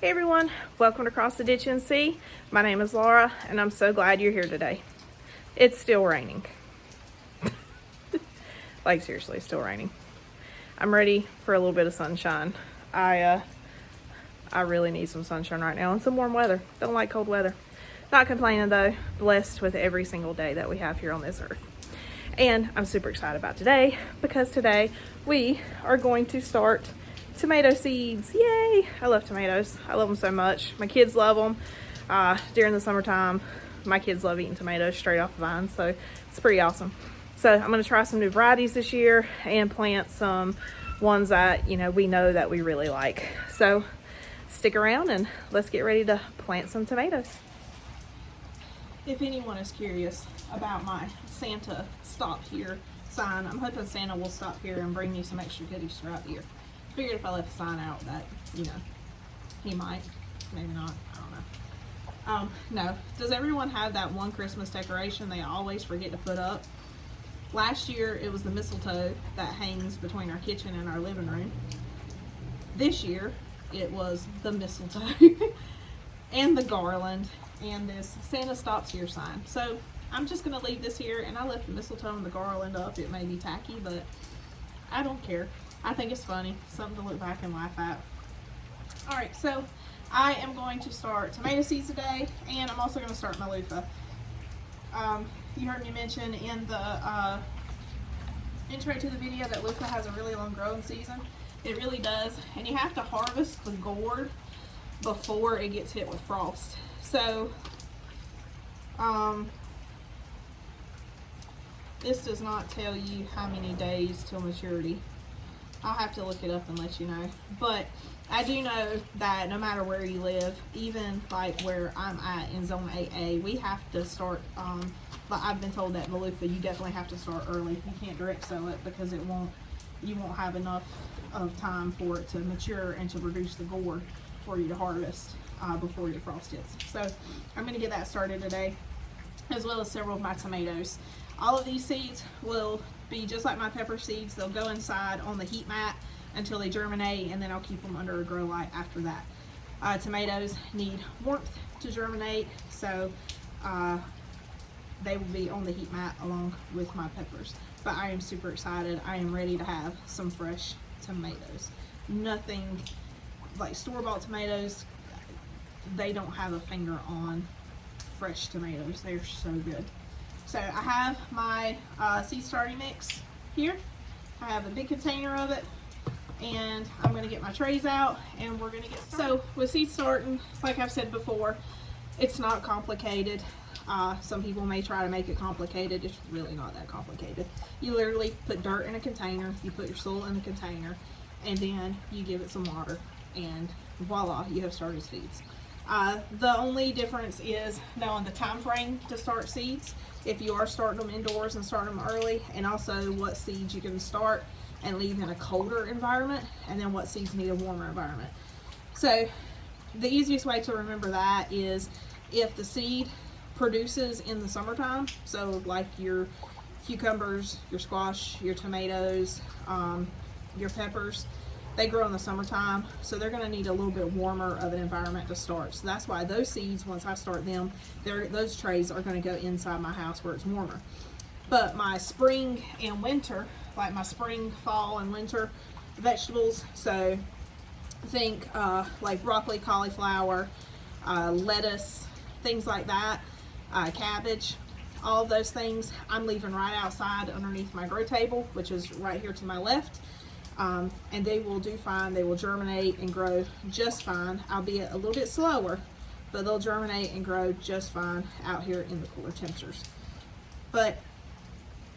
Hey everyone, welcome to Cross the Ditch and See. My name is Laura and I'm so glad you're here today. It's still raining. Like seriously, it's still raining. I'm ready for a little bit of sunshine. I really need some sunshine right now and some warm weather. Don't like cold weather. Not complaining though, blessed with every single day that we have here on this earth. And I'm super excited about today because today we are going to start tomato seeds. Yay! I love tomatoes. I love them so much. My kids love them. During the summertime, my kids love eating tomatoes straight off the vine, so it's pretty awesome. So I'm going to try some new varieties this year and plant some ones that we know that we really like. So stick around and let's get ready to plant some tomatoes. If anyone is curious about my Santa stop here sign, I'm hoping Santa will stop here and bring me some extra goodies throughout the year. Figured if I left a sign out that, he might, maybe not, I don't know. No. Does everyone have that one Christmas decoration they always forget to put up? Last year, it was the mistletoe that hangs between our kitchen and our living room. This year, it was the mistletoe and the garland and this Santa stops here sign. So I'm just going to leave this here, and I left the mistletoe and the garland up. It may be tacky, but I don't care. I think it's funny, something to look back and laugh at. Alright, so I am going to start tomato seeds today, and I'm also going to start my loofah. You heard me mention in the intro to the video that loofah has a really long growing season. It really does, and you have to harvest the gourd before it gets hit with frost. So, this does not tell you how many days till maturity. I'll have to look it up and let you know. But I do know that no matter where you live, even like where I'm at in zone 8A, we have to start, but I've been told that in the loofah, you definitely have to start early. You can't direct sow it because you won't have enough of time for it to mature and to produce the gourd for you to harvest before your frost hits. So I'm going to get that started today, as well as several of my tomatoes. All of these seeds will be just like my pepper seeds. They'll go inside on the heat mat until they germinate, and then I'll keep them under a grow light after that. Tomatoes need warmth to germinate, so they will be on the heat mat along with my peppers. But I am super excited. I am ready to have some fresh tomatoes. Nothing like store-bought tomatoes, they don't have a finger on fresh tomatoes. They're so good. So I have my seed starting mix here. I have a big container of it, and I'm going to get my trays out and we're going to get started. So with seed starting, like I've said before, it's not complicated. Some people may try to make it complicated. It's really not that complicated. You literally put dirt in a container, you put your soil in the container, and then you give it some water, and voila, you have started seeds. The only difference is knowing the time frame to start seeds, if you are starting them indoors and starting them early, and also what seeds you can start and leave in a colder environment, and then what seeds need a warmer environment. So the easiest way to remember that is if the seed produces in the summertime, so like your cucumbers, your squash, your tomatoes, your peppers, they grow in the summertime, so they're going to need a little bit warmer of an environment to start. So that's why those seeds, once I start them, those trays are going to go inside my house where it's warmer. But my spring and winter, like my spring, fall, and winter vegetables, so think like broccoli, cauliflower, lettuce, things like that, cabbage, all of those things, I'm leaving right outside underneath my grow table, which is right here to my left. And they will do fine. They will germinate and grow just fine, albeit a little bit slower, but they'll germinate and grow just fine out here in the cooler temperatures. But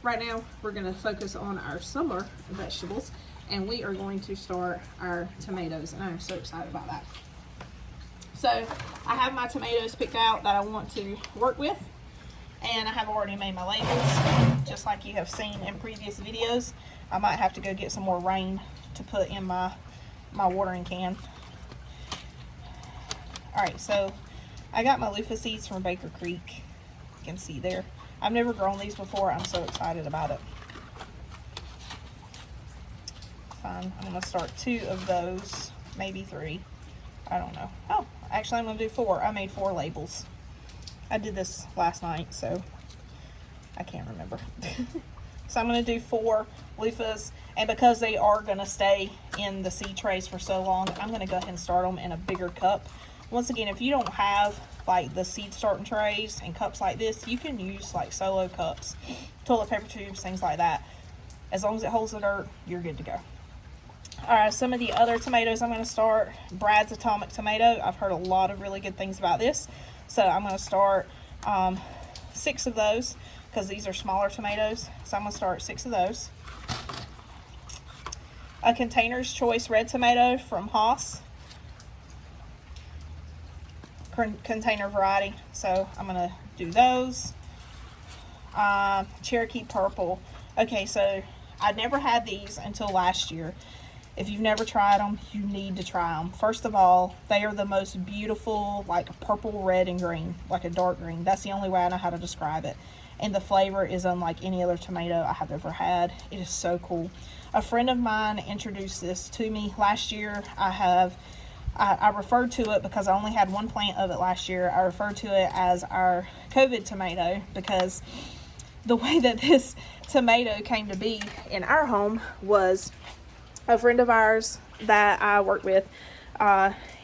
right now we're going to focus on our summer vegetables, and we are going to start our tomatoes, and I'm so excited about that. So I have my tomatoes picked out that I want to work with, and I have already made my labels, just like you have seen in previous videos. I might have to go get some more rain to put in my watering can. Alright, so I got my loofah seeds from Baker Creek. You can see there. I've never grown these before. I'm so excited about it. Fine. I'm going to start 2 of those, maybe 3. I don't know. Oh, actually I'm gonna do 4. I made 4 labels. I did this last night, so I can't remember. So I'm gonna do 4 loofahs, and because they are gonna stay in the seed trays for so long, I'm gonna go ahead and start them in a bigger cup. Once again, if you don't have like the seed starting trays and cups like this, you can use like solo cups, toilet paper tubes, things like that. As long as it holds the dirt, you're good to go. All right, some of the other tomatoes I'm going to start. Brad's Atomic Tomato. I've heard a lot of really good things about this. So I'm going to start 6 of those because these are smaller tomatoes. So I'm going to start 6 of those. A Container's Choice Red Tomato from Haas. Container variety. So I'm going to do those. Cherokee Purple. Okay, so I never had these until last year. If you've never tried them, you need to try them. First of all, they are the most beautiful, like purple, red, and green, like a dark green. That's the only way I know how to describe it. And the flavor is unlike any other tomato I have ever had. It is so cool. A friend of mine introduced this to me last year. I referred to it because I only had 1 plant of it last year. I referred to it as our COVID tomato because the way that this tomato came to be in our home was a friend of ours that I work with,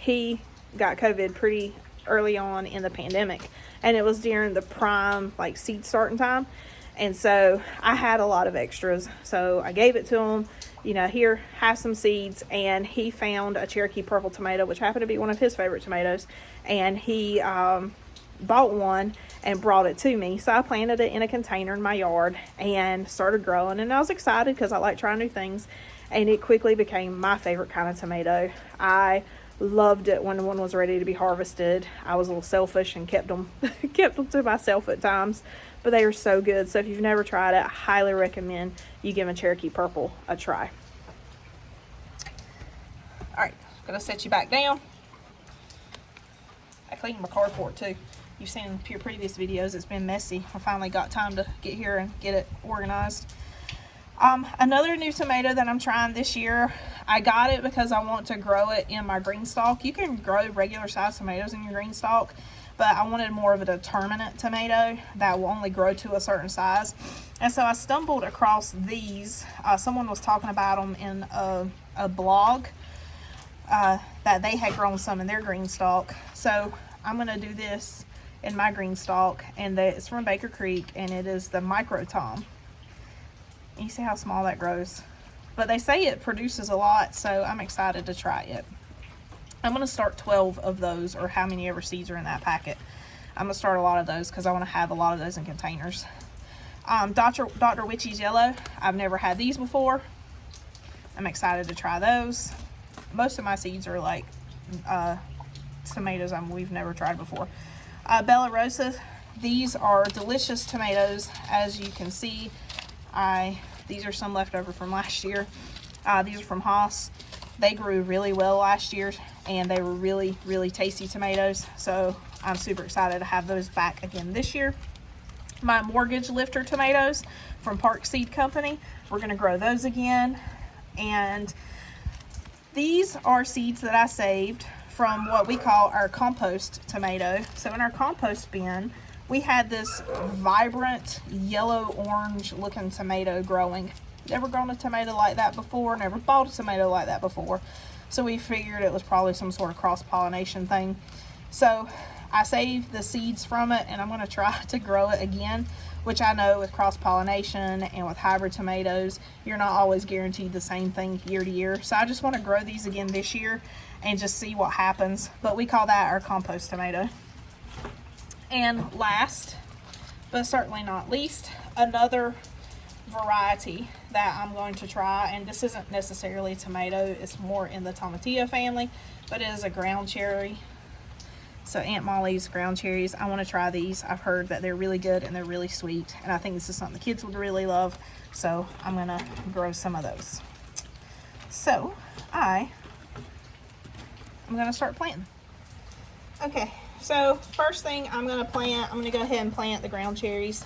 he got COVID pretty early on in the pandemic, and it was during the prime like seed starting time, and so I had a lot of extras, so I gave it to him, you know, here, have some seeds. And he found a Cherokee Purple tomato, which happened to be one of his favorite tomatoes, and he bought one and brought it to me. So I planted it in a container in my yard and started growing, and I was excited because I like trying new things. And it quickly became my favorite kind of tomato. I loved it when one was ready to be harvested. I was a little selfish and kept them to myself at times, but they are so good. So if you've never tried it, I highly recommend you give a Cherokee Purple a try. All right, gonna set you back down. I cleaned my carport too. You've seen your previous videos, it's been messy. I finally got time to get here and get it organized. Another new tomato that I'm trying this year, I got it because I want to grow it in my green stalk. You can grow regular size tomatoes in your green stalk, but I wanted more of a determinate tomato that will only grow to a certain size. And so I stumbled across these. Someone was talking about them in a blog that they had grown some in their green stalk. So I'm going to do this in my green stalk, and it's from Baker Creek, and it is the Micro Tom. You see how small that grows, but they say it produces a lot, so I'm excited to try it. I'm going to start 12 of those, or how many ever seeds are in that packet. I'm going to start a lot of those because I want to have a lot of those in containers. Dr. Witchy's Yellow. I've never had these before. I'm excited to try those. Most of my seeds are like tomatoes we've never tried before. Bella Rosa. These are delicious tomatoes, as you can see. These are some left over from last year. These are from Haas. They grew really well last year, and they were really, really tasty tomatoes. So I'm super excited to have those back again this year. My Mortgage Lifter tomatoes from Park Seed Company. We're going to grow those again. And these are seeds that I saved from what we call our compost tomato. So in our compost bin, we had this vibrant yellow-orange looking tomato growing. Never grown a tomato like that before, never bought a tomato like that before. So we figured it was probably some sort of cross-pollination thing. So I saved the seeds from it, and I'm going to try to grow it again, which I know with cross-pollination and with hybrid tomatoes, you're not always guaranteed the same thing year to year. So I just want to grow these again this year and just see what happens. But we call that our compost tomato. And last, but certainly not least, another variety that I'm going to try, and this isn't necessarily a tomato, it's more in the tomatillo family, but it is a ground cherry. So Aunt Molly's ground cherries, I want to try these. I've heard that they're really good and they're really sweet, and I think this is something the kids would really love, so I'm going to grow some of those. So I'm going to start planting. Okay. So first thing I'm going to plant, I'm going to go ahead and plant the ground cherries.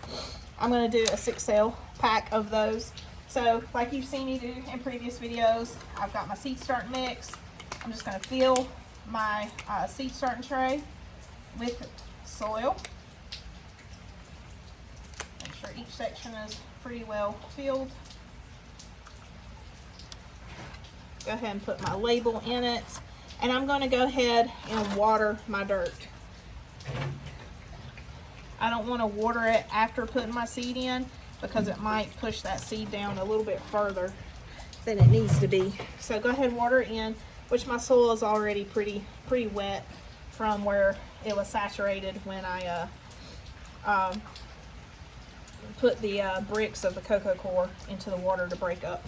I'm going to do a 6-cell pack of those. So like you've seen me do in previous videos, I've got my seed start mix. I'm just going to fill my seed starting tray with soil. Make sure each section is pretty well filled. Go ahead and put my label in it. And I'm going to go ahead and water my dirt. I don't want to water it after putting my seed in because it might push that seed down a little bit further than it needs to be. So go ahead and water it in, which my soil is already pretty wet from where it was saturated when I put the bricks of the cocoa core into the water to break up.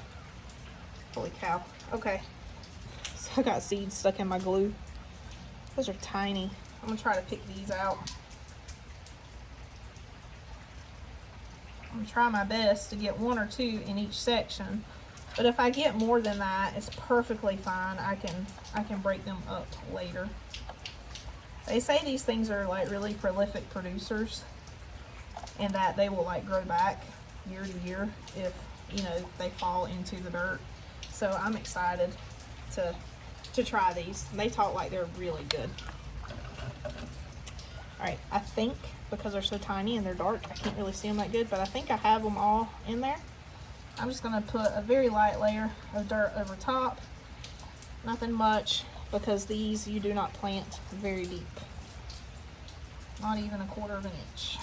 Holy cow. Okay. So I got seeds stuck in my glue. Those are tiny. I'm going to try to pick these out. I'm going to try my best to get 1 or 2 in each section. But if I get more than that, it's perfectly fine. I can break them up later. They say these things are like really prolific producers and that they will like grow back year to year if, you know, they fall into the dirt. So I'm excited to try these. They talk like they're really good. All right, I think because they're so tiny and they're dark, I can't really see them that good, but I think I have them all in there. I'm just gonna put a very light layer of dirt over top. Nothing much, because these you do not plant very deep. Not even 1/4 of an inch.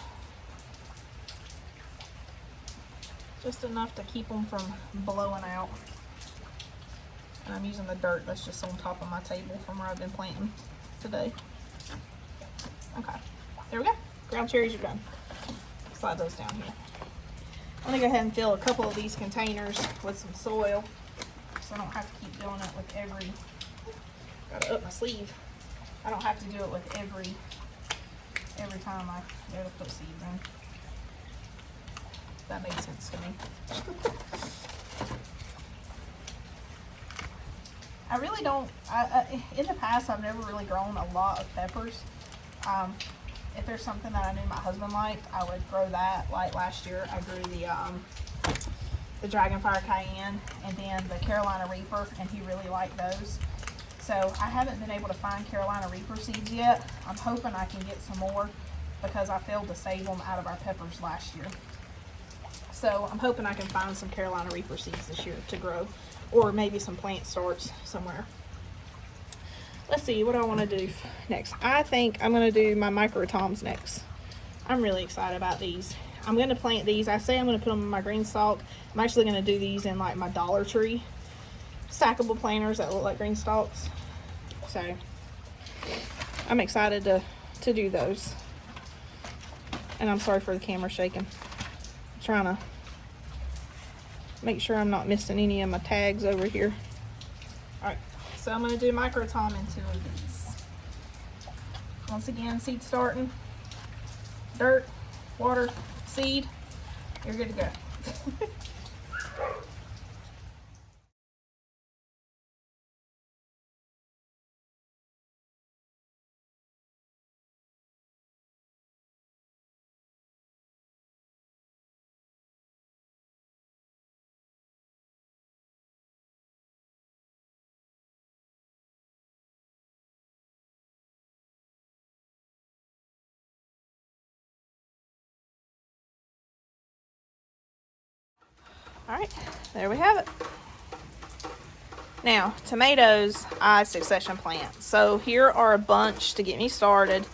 Just enough to keep them from blowing out. And I'm using the dirt that's just on top of my table from where I've been planting today. Okay, there we go. Ground cherries are done. Slide those down here. I'm gonna go ahead and fill a couple of these containers with some soil so I don't have to keep doing it with every, gotta up my sleeve. I don't have to do it with every time I go to put seeds in. That makes sense to me. I really don't, in the past I've never really grown a lot of peppers. If there's something that I knew my husband liked, I would grow that. Like last year I grew the Dragonfire Cayenne and then the Carolina Reaper, and he really liked those. So I haven't been able to find Carolina Reaper seeds yet. I'm hoping I can get some more because I failed to save them out of our peppers last year. So I'm hoping I can find some Carolina Reaper seeds this year to grow, or maybe some plant starts somewhere. Let's see what I want to do next. I think I'm going to do my microtoms next. I'm really excited about these. I'm going to plant these. I say I'm going to put them in my green stalk. I'm actually going to do these in like my Dollar Tree stackable planters that look like green stalks. So I'm excited to do those. And I'm sorry for the camera shaking. I'm trying to make sure I'm not missing any of my tags over here. All right. So I'm going to do microtom in 2 of these. Once again, seed starting, dirt, water, seed, you're good to go. All right, there we have it. Now, tomatoes, I succession plant. So here are a bunch to get me started.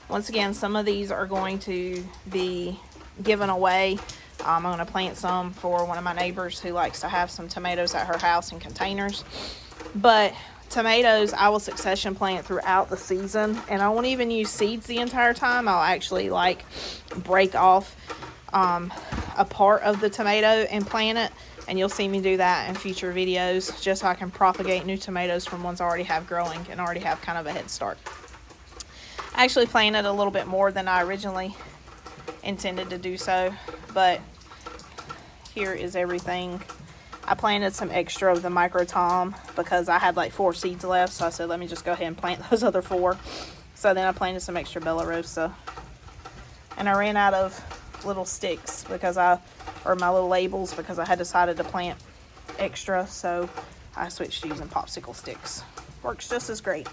Once again, some of these are going to be given away. I'm going to plant some for one of my neighbors who likes to have some tomatoes at her house in containers. But tomatoes, I will succession plant throughout the season, and I won't even use seeds the entire time. I'll actually like break off a part of the tomato and plant it, and you'll see me do that in future videos just so I can propagate new tomatoes from ones I already have growing and already have kind of a head start. I actually planted a little bit more than I originally intended to do so, but here is everything. I planted some extra of the microtom because I had like 4 seeds left, so I said let me just go ahead and plant those other 4. So then I planted some extra Bella Rosa, and I ran out of little sticks or my little labels because I had decided to plant extra, so I switched to using popsicle sticks. Works just as great.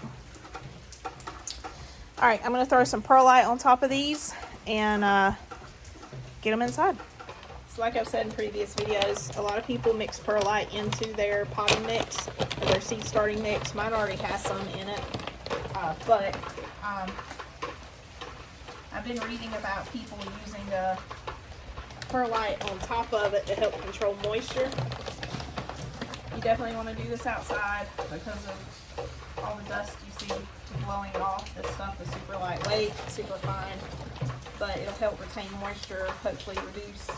All right, I'm gonna throw some perlite on top of these and get them inside. So like I've said in previous videos, a lot of people mix perlite into their potting mix or their seed starting mix. Mine already has some in it, but I've been reading about people using perlite on top of it to help control moisture. You definitely want to do this outside because of all the dust you see blowing off. This stuff is super lightweight, super fine, but it'll help retain moisture, hopefully reduce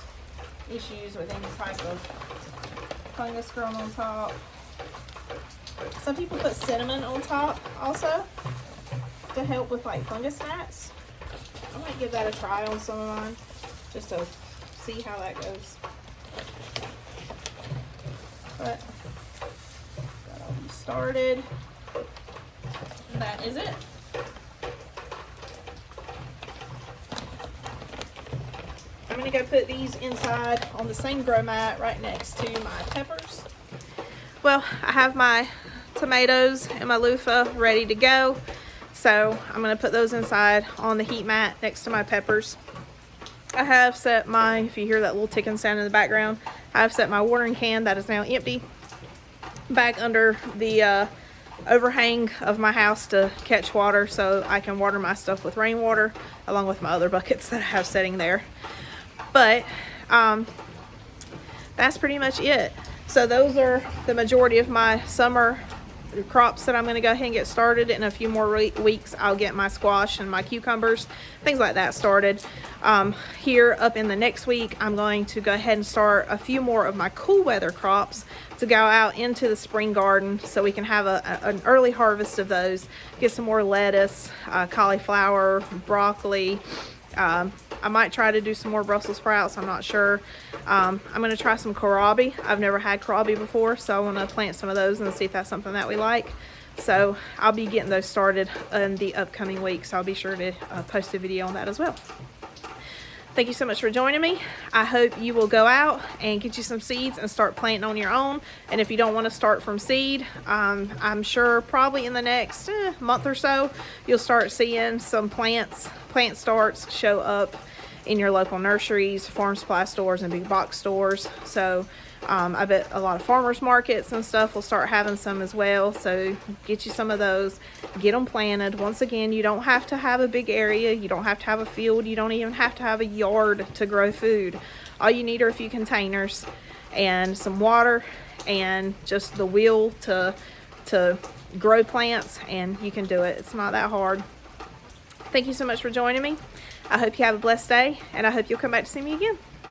issues with any type of fungus growing on top. Some people put cinnamon on top also to help with like fungus gnats. I might give that a try on some of mine just to see how that goes. But got all these started. And that is it. I'm gonna go put these inside on the same grow mat right next to my peppers. Well, I have my tomatoes and my loofah ready to go. So I'm gonna put those inside on the heat mat next to my peppers. I have set my, if you hear that little ticking sound in the background, I have set my watering can that is now empty back under the overhang of my house to catch water so I can water my stuff with rainwater along with my other buckets that I have sitting there. But that's pretty much it. So those are the majority of my summer crops that I'm going to go ahead and get started. In a few more weeks I'll get my squash and my cucumbers, things like that started. Here up in the next week I'm going to go ahead and start a few more of my cool weather crops to go out into the spring garden so we can have an early harvest of those, get some more lettuce, cauliflower, broccoli. I might try to do some more Brussels sprouts, I'm not sure. I'm going to try some kohlrabi. I've never had kohlrabi before, so I want to plant some of those and see if that's something that we like. So I'll be getting those started in the upcoming weeks. I'll be sure to post a video on that as well. Thank you so much for joining me. I hope you will go out and get you some seeds and start planting on your own. And if you don't want to start from seed, I'm sure probably in the next month or so, you'll start seeing some plant starts show up in your local nurseries, farm supply stores, and big box stores. So I bet a lot of farmers markets and stuff will start having some as well. So get you some of those, get them planted. Once again, you don't have to have a big area. You don't have to have a field. You don't even have to have a yard to grow food. All you need are a few containers and some water and just the will to grow plants, and you can do it. It's not that hard. Thank you so much for joining me. I hope you have a blessed day, and I hope you'll come back to see me again.